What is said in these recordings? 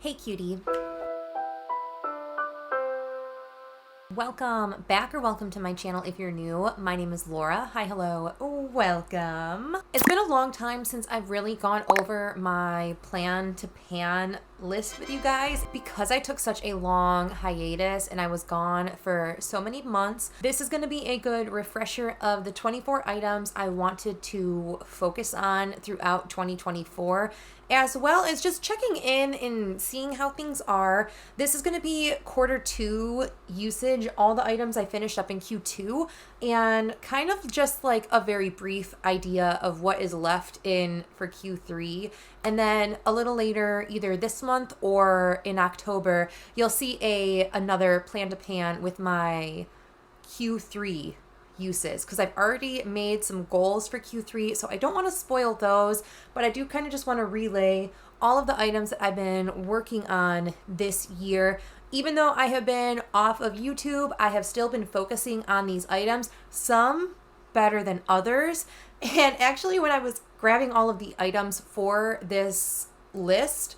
Hey cutie. Welcome back or welcome to my channel if you're new. My name is Laura. Hi, hello, welcome. It's been a long time since I've really gone over my plan to pan list with you guys because I took such a long hiatus and I was gone for so many months. This is going to be a good refresher of the 24 items I wanted to focus on throughout 2024, as well as just checking in and seeing how things are. This is going to be Q2 usage, all the items I finished up in Q2, and kind of just like a very brief idea of what is left in for Q3. And then a little later, either this month or in October, you'll see another plan to pan with my Q3 uses, because I've already made some goals for Q3, so I don't want to spoil those, but I do kind of just want to relay all of the items that I've been working on this year. Even though I have been off of YouTube, I have still been focusing on these items, some better than others. And actually, when I was grabbing all of the items for this list,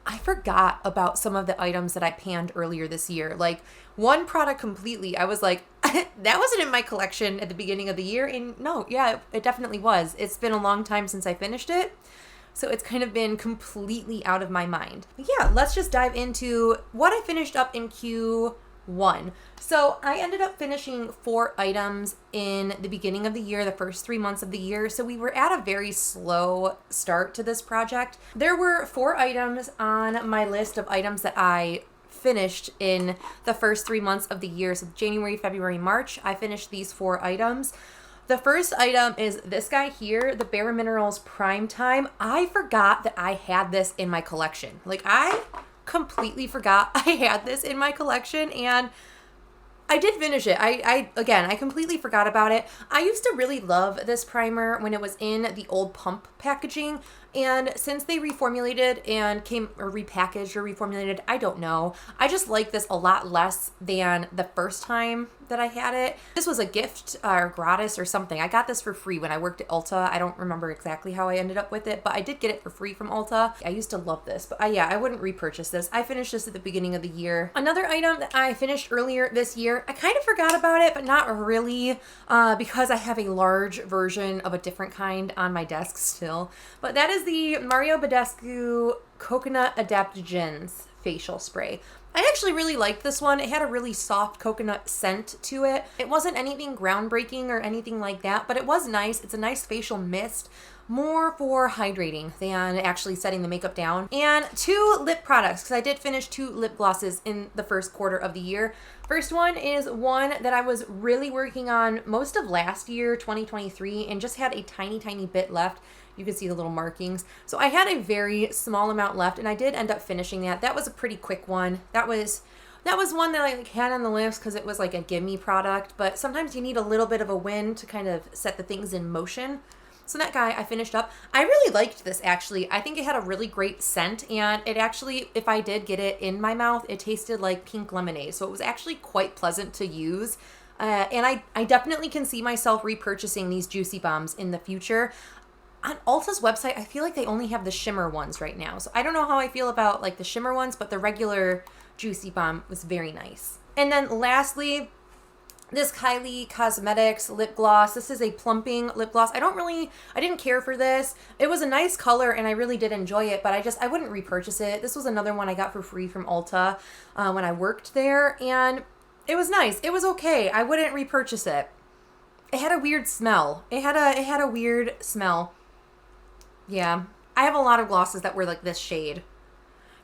I forgot about some of the items that I panned earlier this year. Like one product completely, I was like, that wasn't in my collection at the beginning of the year. And no, yeah, it definitely was. It's been a long time since I finished it, so it's kind of been completely out of my mind. But yeah, let's just dive into what I finished up in Q1. So I ended up finishing 4 items in the beginning of the year, the first 3 months of the year. So we were at a very slow start to this project. There were 4 items on my list of items that I finished in the first 3 months of the year. So January, February, March, I finished these 4 items. The first item is this guy here, the BareMinerals Prime Time. I forgot that I had this in my collection. Like, I completely forgot I had this in my collection, and I did finish it. I completely forgot about it. I used to really love this primer when it was in the old pump packaging, and since they reformulated and repackaged or reformulated, I don't know. I just like this a lot less than the first time that I had it. This was a gift or gratis or something. I got this for free when I worked at Ulta. I don't remember exactly how I ended up with it, but I did get it for free from Ulta. I used to love this, but yeah, I wouldn't repurchase this. I finished this at the beginning of the year. Another item that I finished earlier this year, I kind of forgot about it, but not really, because I have a large version of a different kind on my desk still. But that is the Mario Badescu Coconut Adaptogens facial spray. I actually really liked this one. It had a really soft coconut scent to it. It wasn't anything groundbreaking or anything like that, but it was nice. It's a nice facial mist, more for hydrating than actually setting the makeup down. And 2 lip products, because I did finish 2 lip glosses in the first quarter of the year. First one is one that I was really working on most of last year, 2023, and just had a tiny bit left. You can see the little markings. So I had a very small amount left, and I did end up finishing that. That was a pretty quick one. That was one that I had on the list because it was like a gimme product, but sometimes you need a little bit of a win to kind of set the things in motion. So that guy I finished up. I really liked this, actually. I think it had a really great scent, and it actually, if I did get it in my mouth, it tasted like pink lemonade. So it was actually quite pleasant to use. And I definitely can see myself repurchasing these Juicy Bombs in the future. On Ulta's website, I feel like they only have the shimmer ones right now. So I don't know how I feel about like the shimmer ones, but the regular Juicy Bomb was very nice. And then lastly, this Kylie Cosmetics lip gloss. This is a plumping lip gloss. I didn't care for this. It was a nice color and I really did enjoy it, but I wouldn't repurchase it. This was another one I got for free from Ulta when I worked there, and it was nice. It was okay. I wouldn't repurchase it. It had a weird smell. It had a weird smell. Yeah, I have a lot of glosses that were like this shade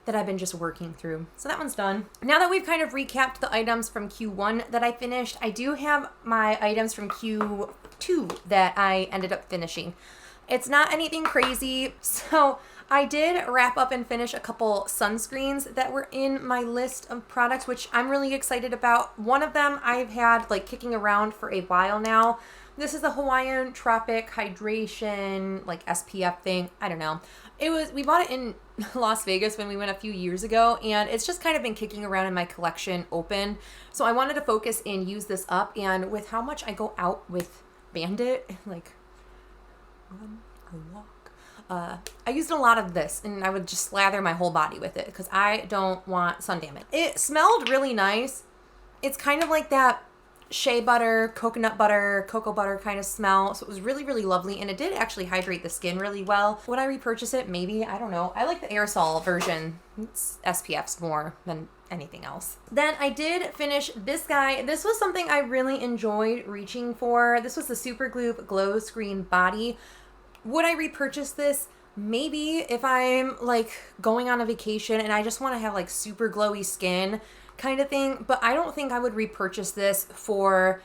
that I've been just working through. So that one's done. Now that we've kind of recapped the items from Q1 that I finished, I do have my items from Q2 that I ended up finishing. It's not anything crazy. So I did wrap up and finish a couple sunscreens that were in my list of products, which I'm really excited about. One of them I've had like kicking around for a while now. This is the Hawaiian Tropic Hydration, like SPF thing. I don't know. We bought it in Las Vegas when we went a few years ago, and it's just kind of been kicking around in my collection open. So I wanted to focus and use this up, and with how much I go out with Bandit, like run or walk, I used a lot of this, and I would just slather my whole body with it because I don't want sun damage. It smelled really nice. It's kind of like that shea butter, coconut butter, cocoa butter kind of smell. So it was really, really lovely. And it did actually hydrate the skin really well. Would I repurchase it? Maybe. I don't know. I like the aerosol version. It's SPFs more than anything else. Then I did finish this guy. This was something I really enjoyed reaching for. This was the Super Gloop Glow Screen Body. Would I repurchase this? Maybe, if I'm like going on a vacation and I just want to have like super glowy skin kind of thing, but I don't think I would repurchase this for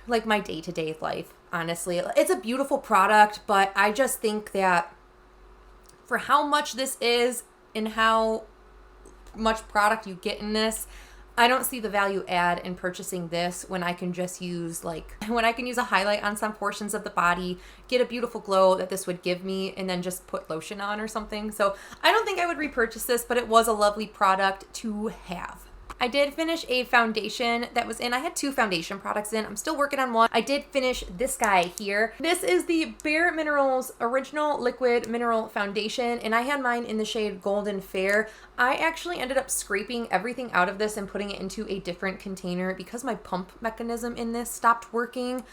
like my day-to-day life, honestly. It's a beautiful product, but I just think that for how much this is and how much product you get in this, I don't see the value add in purchasing this when I can just use when I can use a highlight on some portions of the body, get a beautiful glow that this would give me, and then just put lotion on or something. So I don't think I would repurchase this, but it was a lovely product to have. I did finish a foundation that was in. I had 2 foundation products in. I'm still working on one. I did finish this guy here. This is the BareMinerals Original Liquid Mineral Foundation, and I had mine in the shade Golden Fair. I actually ended up scraping everything out of this and putting it into a different container because my pump mechanism in this stopped working,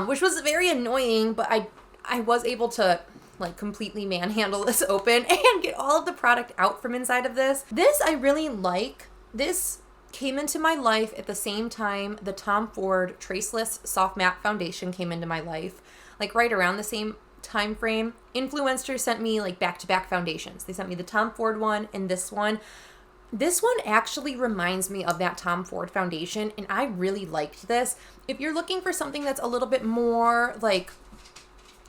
which was very annoying, but I was able to like completely manhandle this open and get all of the product out from inside of this. This I really like. This came into my life at the same time the Tom Ford Traceless Soft Matte Foundation came into my life, like right around the same time frame. Influencers sent me like back-to-back foundations. They sent me the Tom Ford one and this one. This one actually reminds me of that Tom Ford foundation, and I really liked this. If you're looking for something that's a little bit more like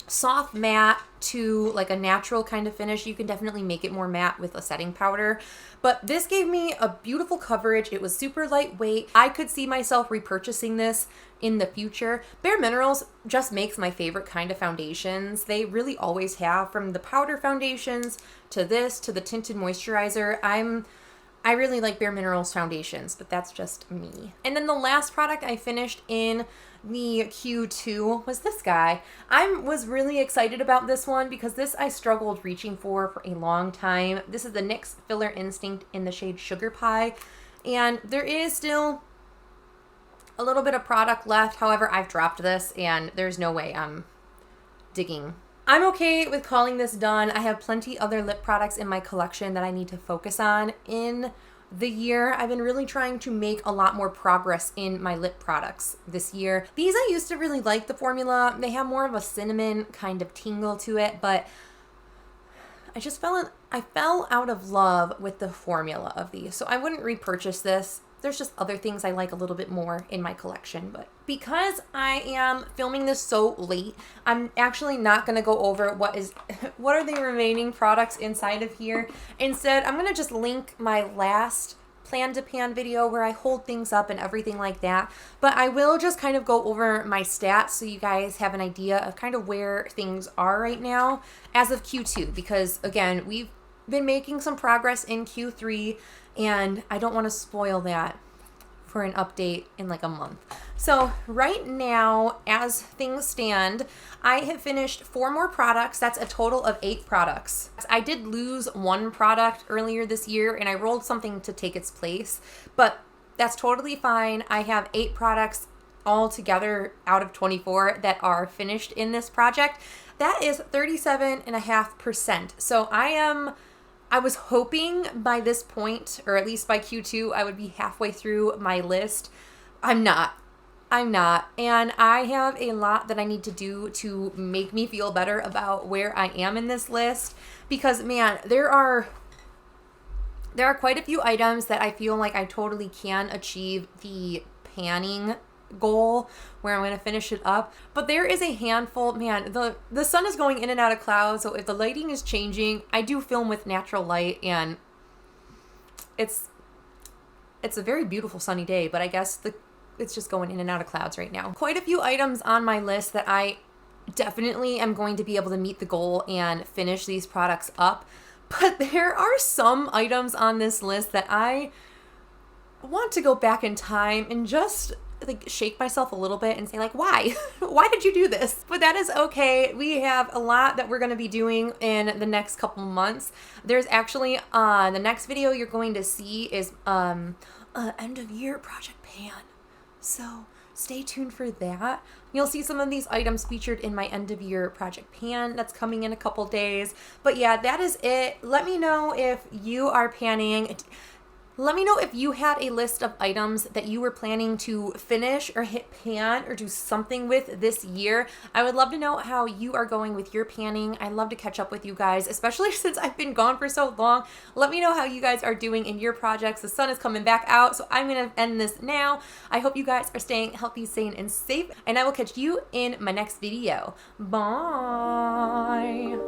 soft matte to like a natural kind of finish, you can definitely make it more matte with a setting powder. But this gave me a beautiful coverage. It was super lightweight. I could see myself repurchasing this in the future. BareMinerals just makes my favorite kind of foundations. They really always have, from the powder foundations to this to the tinted moisturizer. I really like BareMinerals foundations, but that's just me. And then the last product I finished in the Q2 was this guy. I was really excited about this one because this I struggled reaching for a long time. This is the NYX Filler Instinct in the shade Sugar Pie, and there is still a little bit of product left. However, I've dropped this and there's no way I'm digging. I'm okay with calling this done. I have plenty other lip products in my collection that I need to focus on in the year. I've been really trying to make a lot more progress in my lip products this year. These I used to really like the formula. They have more of a cinnamon kind of tingle to it, but I fell out of love with the formula of these. So I wouldn't repurchase this. There's just other things I like a little bit more in my collection, but because I am filming this so late, I'm actually not going to go over what are the remaining products inside of here. Instead, I'm going to just link my last plan to pan video where I hold things up and everything like that. But I will just kind of go over my stats so you guys have an idea of kind of where things are right now as of Q2, because again, we've been making some progress in Q3 and I don't want to spoil that for an update in like a month. So right now, as things stand, I have finished 4 more products. That's a total of 8 products. I did lose 1 product earlier this year and I rolled something to take its place, but that's totally fine. I have 8 products all together out of 24 that are finished in this project. That is 37.5%. So I was hoping by this point, or at least by Q2, I would be halfway through my list. I'm not. And I have a lot that I need to do to make me feel better about where I am in this list. Because, man, there are quite a few items that I feel like I totally can achieve the panning goal where I'm going to finish it up, but there is a handful. Man, the sun is going in and out of clouds, so if the lighting is changing, I do film with natural light, and it's a very beautiful sunny day, but I guess it's just going in and out of clouds right now. Quite a few items on my list that I definitely am going to be able to meet the goal and finish these products up, but there are some items on this list that I want to go back in time and just like shake myself a little bit and say like, why? Why did you do this? But that is okay. We have a lot that we're going to be doing in the next couple months. There's actually the next video you're going to see is end of year project pan. So stay tuned for that. You'll see some of these items featured in my end of year project pan that's coming in a couple days. But yeah, that is it. Let me know if you are panning. Let me know if you had a list of items that you were planning to finish or hit pan or do something with this year. I would love to know how you are going with your panning. I'd love to catch up with you guys, especially since I've been gone for so long. Let me know how you guys are doing in your projects. The sun is coming back out, so I'm going to end this now. I hope you guys are staying healthy, sane, and safe, and I will catch you in my next video. Bye!